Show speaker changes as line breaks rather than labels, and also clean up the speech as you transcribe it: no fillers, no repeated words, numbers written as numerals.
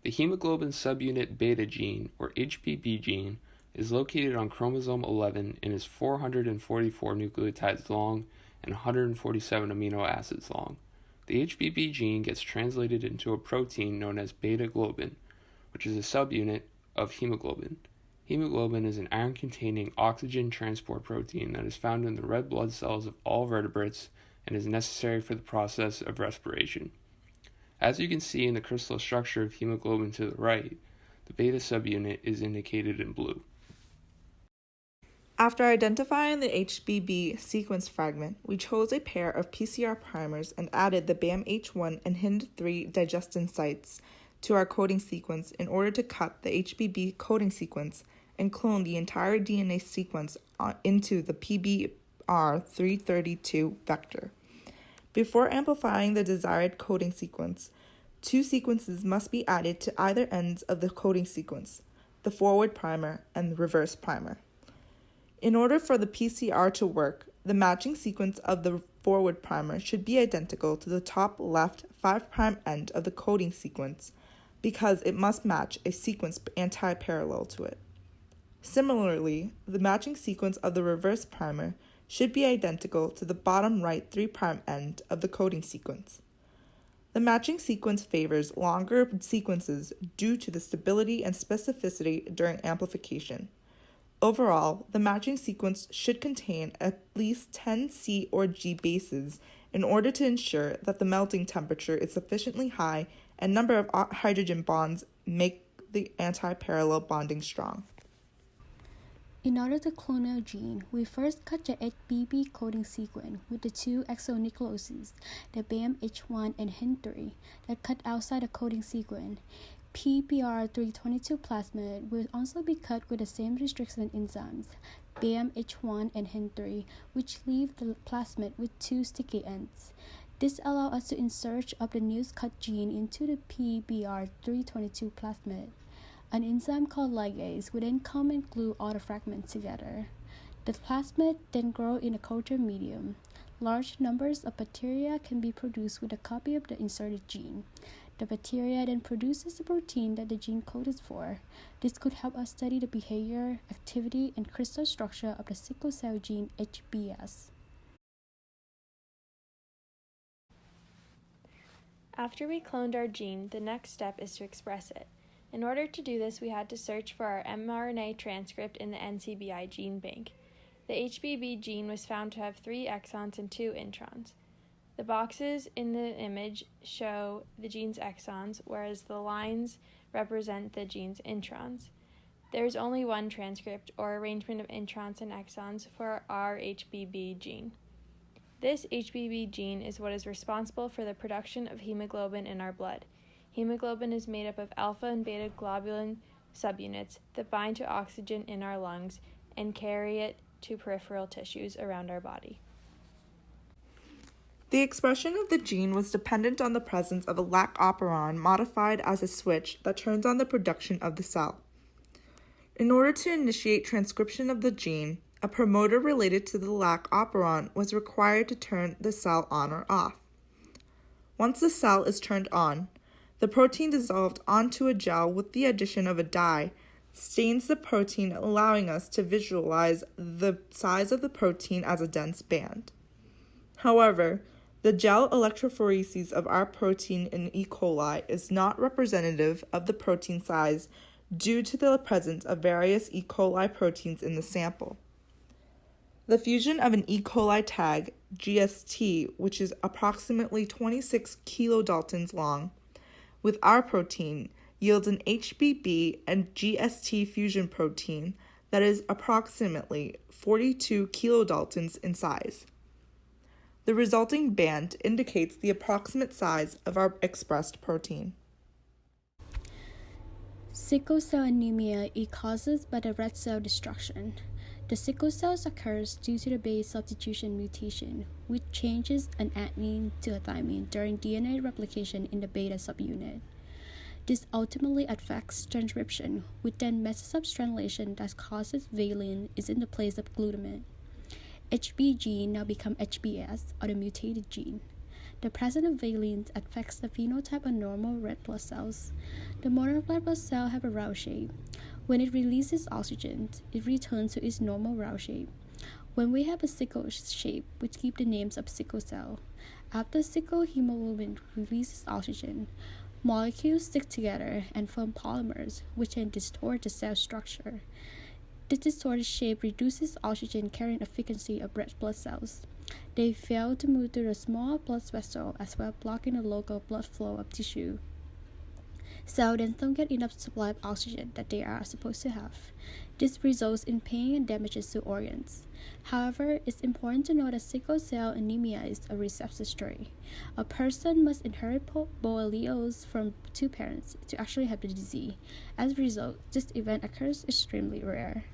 The hemoglobin subunit beta gene, or HBB gene, is located on chromosome 11 and is 444 nucleotides long and 147 amino acids long. The HBB gene gets translated into a protein known as beta globin, which is a subunit of hemoglobin. Hemoglobin is an iron-containing oxygen transport protein that is found in the red blood cells of all vertebrates and is necessary for the process of respiration. As you can see in the crystal structure of hemoglobin to the right, the beta subunit is indicated in blue.
After identifying the HBB sequence fragment, we chose a pair of PCR primers and added the BAMH1 and HIND3 digestin sites to our coding sequence in order to cut the HBB coding sequence and clone the entire DNA sequence into the PBR332 vector. Before amplifying the desired coding sequence, two sequences must be added to either ends of the coding sequence, the forward primer and the reverse primer. In order for the PCR to work, the matching sequence of the forward primer should be identical to the top left 5' end of the coding sequence because it must match a sequence anti-parallel to it. Similarly, the matching sequence of the reverse primer should be identical to the bottom right 3' end of the coding sequence. The matching sequence favors longer sequences due to the stability and specificity during amplification. Overall, the matching sequence should contain at least 10 C or G bases in order to ensure that the melting temperature is sufficiently high and number of hydrogen bonds make the anti-parallel bonding strong.
In order to clone our gene, we first cut the HBB coding sequence with the two exonucleoses, the BAMH1 and HIN3, that cut outside the coding sequence. PBR322 plasmid will also be cut with the same restriction enzymes, BAMH1 and HIN3, which leave the plasmid with two sticky ends. This allows us to insert of the new cut gene into the PBR322 plasmid. An enzyme called ligase will then come and glue all the fragments together. The plasmid then grows in a culture medium. Large numbers of bacteria can be produced with a copy of the inserted gene. The bacteria then produces the protein that the gene codes for. This could help us study the behavior, activity, and crystal structure of the sickle cell gene HBS.
After we cloned our gene, the next step is to express it. In order to do this, we had to search for our mRNA transcript in the NCBI gene bank. The HBB gene was found to have 3 exons and 2 introns. The boxes in the image show the gene's exons, whereas the lines represent the gene's introns. There is only one transcript, or arrangement of introns and exons, for our HBB gene. This HBB gene is what is responsible for the production of hemoglobin in our blood. Hemoglobin is made up of alpha and beta globulin subunits that bind to oxygen in our lungs and carry it to peripheral tissues around our body.
The expression of the gene was dependent on the presence of a lac operon modified as a switch that turns on the production of the cell. In order to initiate transcription of the gene, a promoter related to the lac operon was required to turn the cell on or off. Once the cell is turned on, the protein dissolved onto a gel with the addition of a dye stains the protein, allowing us to visualize the size of the protein as a dense band. However, the gel electrophoresis of our protein in E. coli is not representative of the protein size due to the presence of various E. coli proteins in the sample. The fusion of an E. coli tag, GST, which is approximately 26 kilodaltons long, with our protein yields an HBB and GST fusion protein that is approximately 42 kilodaltons in size. The resulting band indicates the approximate size of our expressed protein.
Sickle cell anemia is caused by the red cell destruction. The sickle cells occurs due to the base substitution mutation, which changes an adenine to a thymine during DNA replication in the beta subunit. This ultimately affects transcription, which then messes up strangulation that causes valine is in the place of glutamate. HB gene now become HBS, or the mutated gene. The presence of valines affects the phenotype of normal red blood cells. The motor red blood cell have a round shape. When it releases oxygen, it returns to its normal round shape. When we have a sickle shape, we keep the names of sickle cell. After sickle hemoglobin releases oxygen, molecules stick together and form polymers, which can distort the cell structure. This distorted shape reduces oxygen carrying efficiency of red blood cells. They fail to move through the small blood vessel as well, blocking the local blood flow of tissue. Cells then don't get enough supply of oxygen that they are supposed to have. This results in pain and damages to organs. However, it's important to know that sickle cell anemia is a recessive trait. A person must inherit both alleles from two parents to actually have the disease. As a result, this event occurs extremely rare.